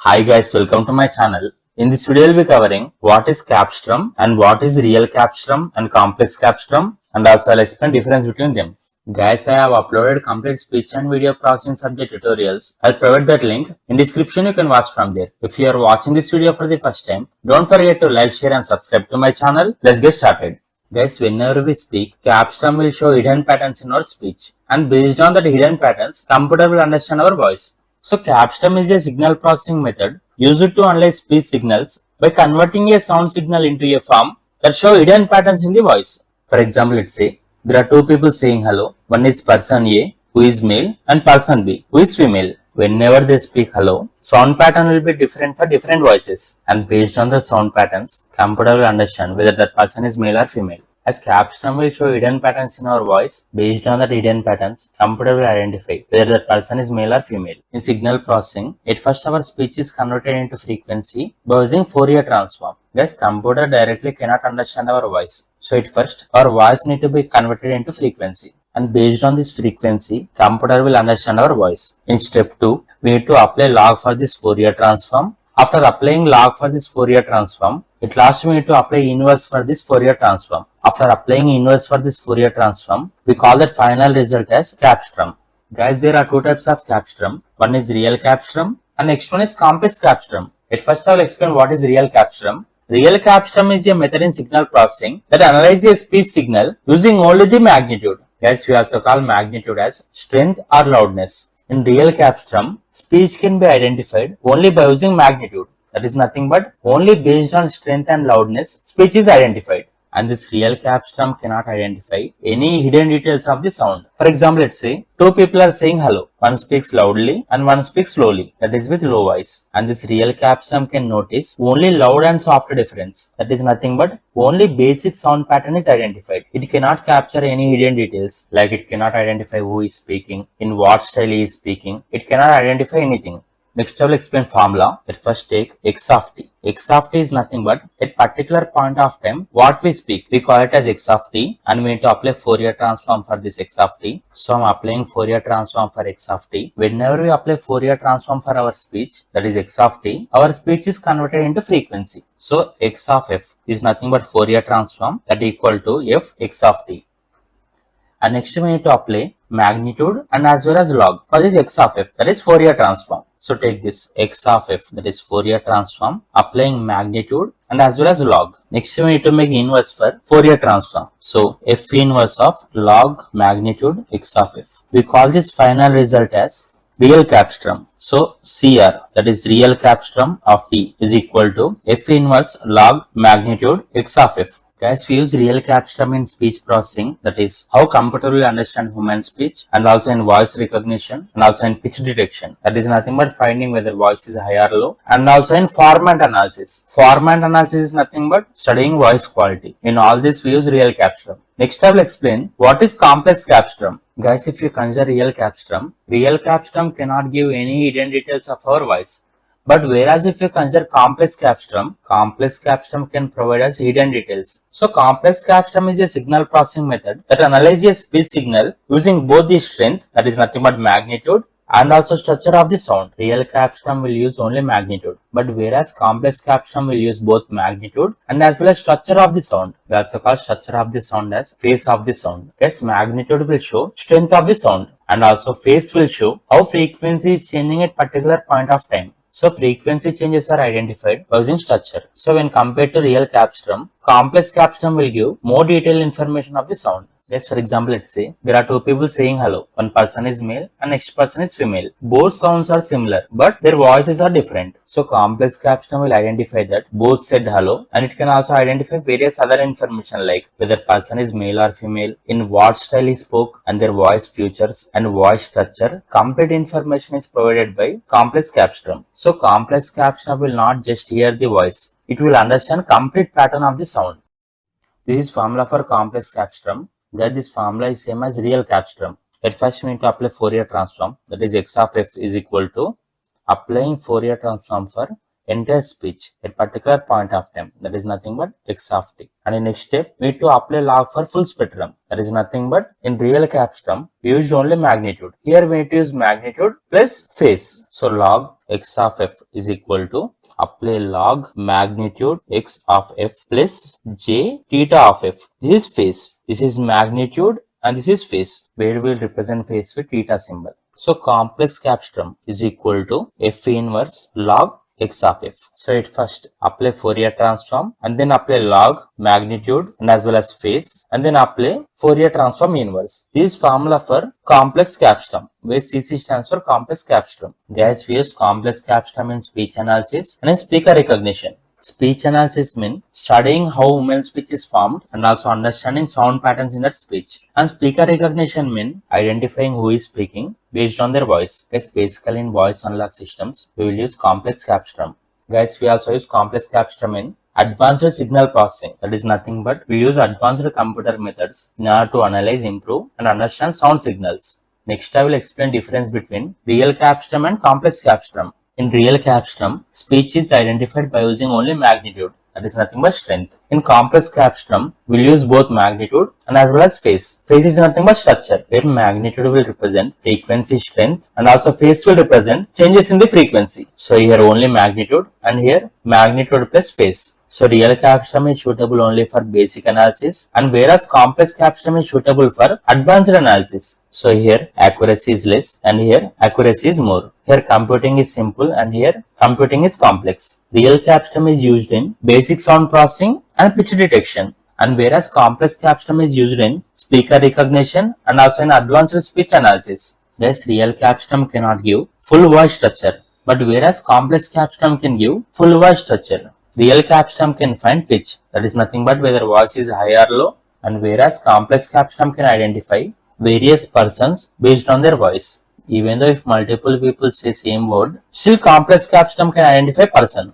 Hi guys, welcome to my channel. In this video, we'll be covering what is Cepstrum and what is real Cepstrum and complex Cepstrum, and also I'll explain difference between them. Guys, I have uploaded complete speech and video processing subject tutorials. I'll provide that link in description. You can watch from there. If you are watching this video for the first time, don't forget to like, share and subscribe to my channel. Let's get started. Guys, whenever we speak, Cepstrum will show hidden patterns in our speech, and based on that hidden patterns, computer will understand our voice. So Cepstrum is a signal processing method used to analyze speech signals by converting a sound signal into a form that show hidden patterns in the voice. For example, let's say there are two people saying hello. One is person A, who is male, and person B, who is female. Whenever they speak hello, sound pattern will be different for different voices, and based on the sound patterns, computer will understand whether that person is male or female. As Cepstrum will show hidden patterns in our voice, based on that hidden patterns, computer will identify whether that person is male or female. In signal processing, at first our speech is converted into frequency by using Fourier transform. Thus, computer directly cannot understand our voice. So at first, our voice need to be converted into frequency. And based on this frequency, computer will understand our voice. In step 2, we need to apply log for this Fourier transform. After applying log for this Fourier transform, at last we need to apply inverse for this Fourier transform. After applying inverse for this Fourier transform, we call that final result as Cepstrum. Guys, there are two types of Cepstrum. One is real Cepstrum and next one is complex Cepstrum. At first I will explain what is real Cepstrum. Real Cepstrum is a method in signal processing that analyzes a speech signal using only the magnitude. Guys, we also call magnitude as strength or loudness. In real Cepstrum, speech can be identified only by using magnitude. That is nothing but only based on strength and loudness, speech is identified. And this real Cepstrum cannot identify any hidden details of the sound. For example, let's say two people are saying hello. One speaks loudly and one speaks slowly. That is with low voice. And this real Cepstrum can notice only loud and soft difference. That is nothing but only basic sound pattern is identified. It cannot capture any hidden details. Like it cannot identify who is speaking, in what style he is speaking. It cannot identify anything. Next I will explain formula. At first take x of t. X of t is nothing but at particular point of time what we speak. We call it as x of t and we need to apply Fourier transform for this x of t. So I am applying Fourier transform for x of t. Whenever we apply Fourier transform for our speech, that is x of t, our speech is converted into frequency. So x of f is nothing but Fourier transform that equal to f x of t. And next we need to apply magnitude and as well as log for this x of f, that is Fourier transform. So take this x of f, that is Fourier transform, applying magnitude and as well as log. Next we need to make inverse for Fourier transform. So f inverse of log magnitude x of f. We call this final result as real Cepstrum. So CR, that is real Cepstrum of t, is equal to f inverse log magnitude x of f. Guys, we use real Cepstrum in speech processing, that is how computer will understand human speech, and also in voice recognition and also in pitch detection. That is nothing but finding whether voice is high or low, and also in format analysis. Format analysis is nothing but studying voice quality. In all this we use real Cepstrum. Next I will explain what is complex Cepstrum. Guys, if you consider real Cepstrum cannot give any hidden details of our voice. But whereas if you consider complex Cepstrum can provide us hidden details. So complex Cepstrum is a signal processing method that analyzes a speech signal using both the strength, that is nothing but magnitude, and also structure of the sound. Real Cepstrum will use only magnitude, but whereas complex Cepstrum will use both magnitude and as well as structure of the sound. We also call structure of the sound as phase of the sound. Yes, magnitude will show strength of the sound and also phase will show how frequency is changing at particular point of time. So frequency changes are identified by using structure. So when compared to real Cepstrum, complex Cepstrum will give more detailed information of the sound. Yes, for example, let's say there are two people saying hello. One person is male and next person is female. Both sounds are similar, but their voices are different. So complex Cepstrum will identify that both said hello, and it can also identify various other information like whether person is male or female, in what style he spoke, and their voice features and voice structure. Complete information is provided by complex Cepstrum. So complex Cepstrum will not just hear the voice, it will understand complete pattern of the sound. This is formula for complex Cepstrum. That this formula is same as real Cepstrum. At first we need to apply Fourier transform, that is x of f is equal to applying Fourier transform for entire speech at particular point of time, that is nothing but x of t. And in next step, we need to apply log for full spectrum, that is nothing but in real capstrum we used only magnitude. Here we need to use magnitude plus phase. So log x of f is equal to apply log magnitude x of f plus j theta of f. This is phase, this is magnitude, and this is phase, where we will represent phase with theta symbol. So complex capstrum is equal to f inverse log x of f. So at first apply Fourier transform and then apply log magnitude and as well as phase and then apply Fourier transform inverse. This is formula for complex capstrum, where CC stands for complex capstrum. Guys, we use complex capstrum in speech analysis and in speaker recognition. Speech analysis means studying how human speech is formed and also understanding sound patterns in that speech. And speaker recognition means identifying who is speaking based on their voice. Guys, basically in voice unlock systems, we will use complex capstrum. Guys, we also use complex capstrum in advanced signal processing. That is nothing but we use advanced computer methods in order to analyze, improve, and understand sound signals. Next, I will explain difference between real capstrum and complex capstrum. In real capstrum, speech is identified by using only magnitude, that is nothing but strength. In complex capstrum, we'll use both magnitude and as well as phase. Phase is nothing but structure, where magnitude will represent frequency strength and also phase will represent changes in the frequency. So here only magnitude and here magnitude plus phase. So real capstrum is suitable only for basic analysis, and whereas complex capstrum is suitable for advanced analysis. So here accuracy is less and here accuracy is more. Here computing is simple and here computing is complex. Real capstrum is used in basic sound processing and pitch detection, and whereas complex capstrum is used in speaker recognition and also in advanced speech analysis. Thus real capstrum cannot give full voice structure, but whereas complex capstrum can give full voice structure. Real capstrum can find pitch, that is nothing but whether voice is high or low, and whereas complex capstrum can identify various persons based on their voice. Even though if multiple people say same word, still complex capstrum can identify person.